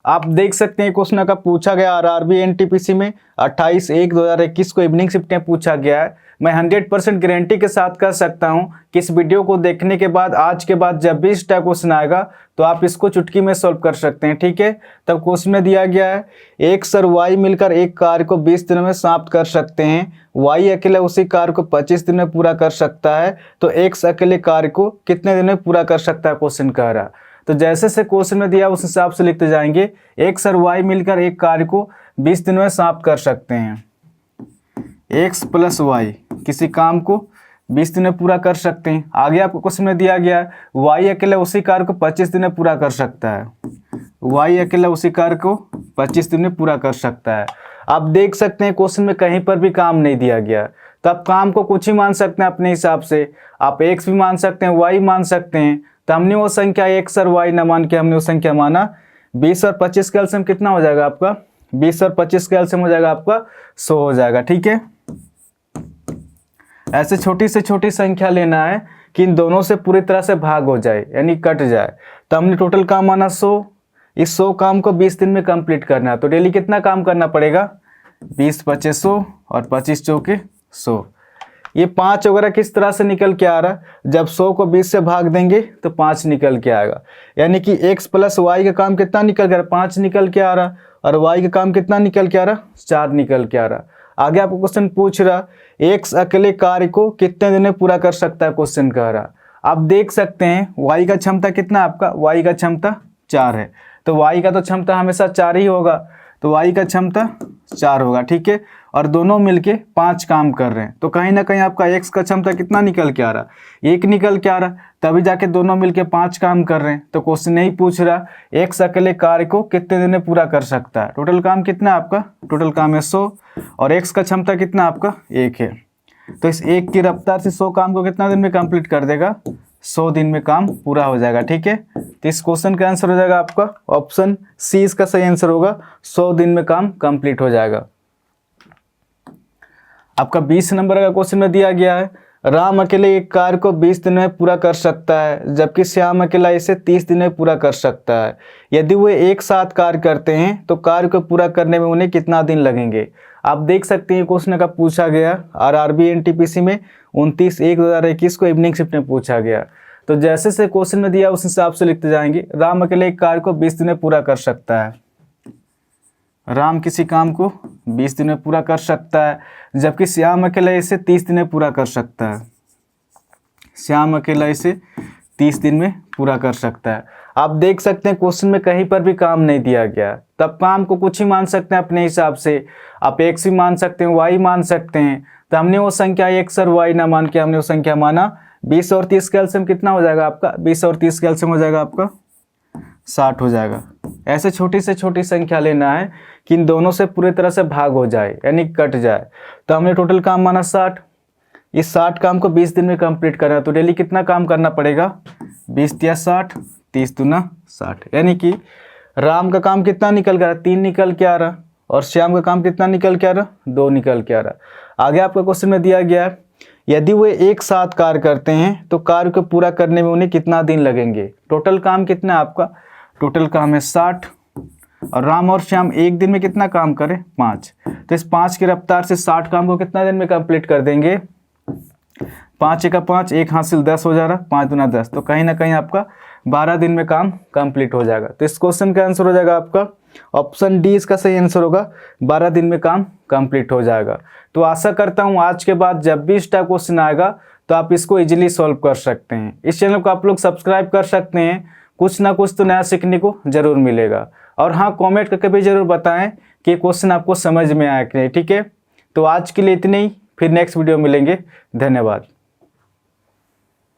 आप देख सकते हैं क्वेश्चन का पूछा गया आरआरबी एनटीपीसी में 28/1/2021 को इवनिंग शिफ्ट में पूछा गया है। मैं 100% गारंटी के साथ कह सकता हूं कि इस वीडियो को देखने के बाद आज के बाद जब भी इस टाइप क्वेश्चन आएगा तो आप इसको चुटकी में सॉल्व कर सकते हैं। ठीक है, तब क्वेश्चन में दिया गया है एक्स और वाई मिलकर एक कार्य को 20 दिनों में समाप्त कर सकते हैं। वाई अकेले उसी कार्य को 25 दिन में पूरा कर सकता है, तो एक्स अकेले कार्य को कितने दिन में पूरा कर सकता है क्वेश्चन कह रहा है। तो जैसे से क्वेश्चन में दिया उस हिसाब से लिखते जाएंगे। एक्स और वाई मिलकर एक कार्य को 20 दिन में समाप्त कर सकते हैं। एक्स प्लस वाई किसी काम को 20 दिन में पूरा कर सकते हैं। आगे आपको क्वेश्चन में दिया गया है वाई अकेले उसी कार्य को 25 दिन में पूरा कर सकता है। वाई अकेले उसी कार्य को 25 दिन में पूरा कर सकता है। आप देख सकते हैं क्वेश्चन में कहीं पर भी काम नहीं दिया गया, तो आप काम को कुछ ही मान सकते हैं अपने हिसाब से। आप एक्स भी मान सकते हैं, वाई मान सकते हैं। तो हमने वो संख्या एक्स और वाई न मान के हमने वो संख्या माना 20 और 25 का एलसीएम कितना हो जाएगा आपका, 20 और 25 का एलसीएम हो जाएगा आपका 100 हो जाएगा। ठीक है, ऐसे छोटी से छोटी संख्या लेना है कि इन दोनों से पूरी तरह से भाग हो जाए यानी कट जाए। तो हमने टोटल काम माना 100। इस 100 काम को 20 दिन में कंप्लीट करना है, तो डेली कितना काम करना पड़ेगा, 20 25 100 और 25 चौके 100। ये 5 वगैरह किस तरह से निकल के आ रहा, जब 100 को 20 से भाग देंगे तो 5 निकल के आएगा। यानी कि x प्लस वाई का काम कितना निकल के आ रहा, 5 निकल के आ रहा, और y का काम कितना निकल के आ रहा, 4 निकल के आ रहा। आगे आपको क्वेश्चन पूछ रहा x अकेले कार्य को कितने दिन में पूरा कर सकता है क्वेश्चन कह रहा। आप देख सकते हैं y का क्षमता कितना आपका, y का क्षमता 4 है, तो y का तो क्षमता हमेशा 4 ही होगा, तो y का क्षमता 4 होगा। ठीक है, और दोनों मिलके 5 काम कर रहे हैं, तो कहीं ना कहीं आपका x का क्षमता कितना निकल के आ रहा, 1 निकल के आ रहा, तभी जाके दोनों मिलके 5 काम कर रहे हैं। तो क्वेश्चन नहीं पूछ रहा x अकेले कार्य को कितने दिन में पूरा कर सकता है। टोटल काम कितना आपका, टोटल काम है 100, और x का क्षमता कितना आपका 1 है। तो इस 1 की रफ्तार से 100 काम को कितना दिन में कंप्लीट कर देगा, 100 दिन में काम पूरा हो जाएगा। ठीक है, तो इस क्वेश्चन का आंसर हो जाएगा आपका ऑप्शन सी, इसका सही आंसर होगा, 100 दिन में काम कंप्लीट हो जाएगा। आपका 20 नंबर का क्वेश्चन में दिया गया है राम अकेले एक कार्य को 20 दिन में पूरा कर सकता है, जबकि श्याम अकेला इसे 30 दिन में पूरा कर सकता है। यदि वे एक साथ कार्य करते हैं तो कार्य को पूरा करने में उन्हें कितना दिन लगेंगे। आप देख सकते हैं क्वेश्चन का पूछा गया आरआरबी एनटीपीसी में 29/1/2021 को इवनिंग शिफ्ट में पूछा गया। तो जैसे से क्वेश्चन में दिया उस हिसाब से लिखते जाएंगे। राम अकेले एक कार्य को 20 दिन में पूरा कर सकता है। राम किसी काम को 20 दिन में पूरा कर सकता है, जबकि श्याम अकेला इसे 30 दिन में पूरा कर सकता है। श्याम अकेला इसे 30 दिन में पूरा कर सकता है। आप देख सकते हैं क्वेश्चन में कहीं पर भी काम नहीं दिया गया, तब काम को कुछ ही मान सकते हैं अपने हिसाब से। आप एक्स भी मान सकते हैं, वाई मान सकते हैं। तो हमने वो संख्या एक्स और वाई ना मान के हमने वो संख्या माना 20 और 30 का एलसीएम कितना हो जाएगा आपका, 20 और 30 का एलसीएम हो जाएगा आपका 60 हो जाएगा। ऐसे छोटी से छोटी संख्या लेना है कि इन दोनों से पूरी तरह से भाग हो जाए यानी कट जाए। तो हमने टोटल काम माना 60। इस 60 काम को 20 दिन में कंप्लीट करना है, तो डेली कितना काम करना पड़ेगा, 20 या 60, 30 दूना 60। यानी कि राम का काम कितना निकल गया, 3 निकल के आ रहा, और श्याम का काम कितना निकल के आ रहा, 2 निकल के आ रहा। आगे आपका क्वेश्चन में दिया गया है यदि वे एक साथ कार्य करते हैं तो कार्य को पूरा करने में उन्हें कितना दिन लगेंगे। टोटल काम कितना है आपका, टोटल काम है 60, और राम और श्याम एक दिन में कितना काम करें, 5। तो इस 5 की रफ्तार से 60 काम को कितना दिन में कंप्लीट कर देंगे, 5 का 5, 1 हासिल 10 हो जा रहा, 5 दूना 10, तो कहीं ना कहीं आपका 12 दिन में काम कंप्लीट हो जाएगा। तो इस क्वेश्चन का आंसर हो जाएगा आपका ऑप्शन डी, इसका सही आंसर होगा, 12 दिन में काम कंप्लीट हो जाएगा। तो आशा करता हूँ आज के बाद जब भी इस टाइप क्वेश्चन आएगा तो आप इसको इजीली सॉल्व कर सकते हैं। इस चैनल को आप लोग सब्सक्राइब कर सकते हैं, कुछ ना कुछ तो नया सीखने को जरूर मिलेगा। और हाँ, कमेंट करके भी जरूर बताएं कि क्वेश्चन आपको समझ में आया कि नहीं। ठीक है, तो आज के लिए इतने ही, फिर नेक्स्ट वीडियो मिलेंगे। धन्यवाद।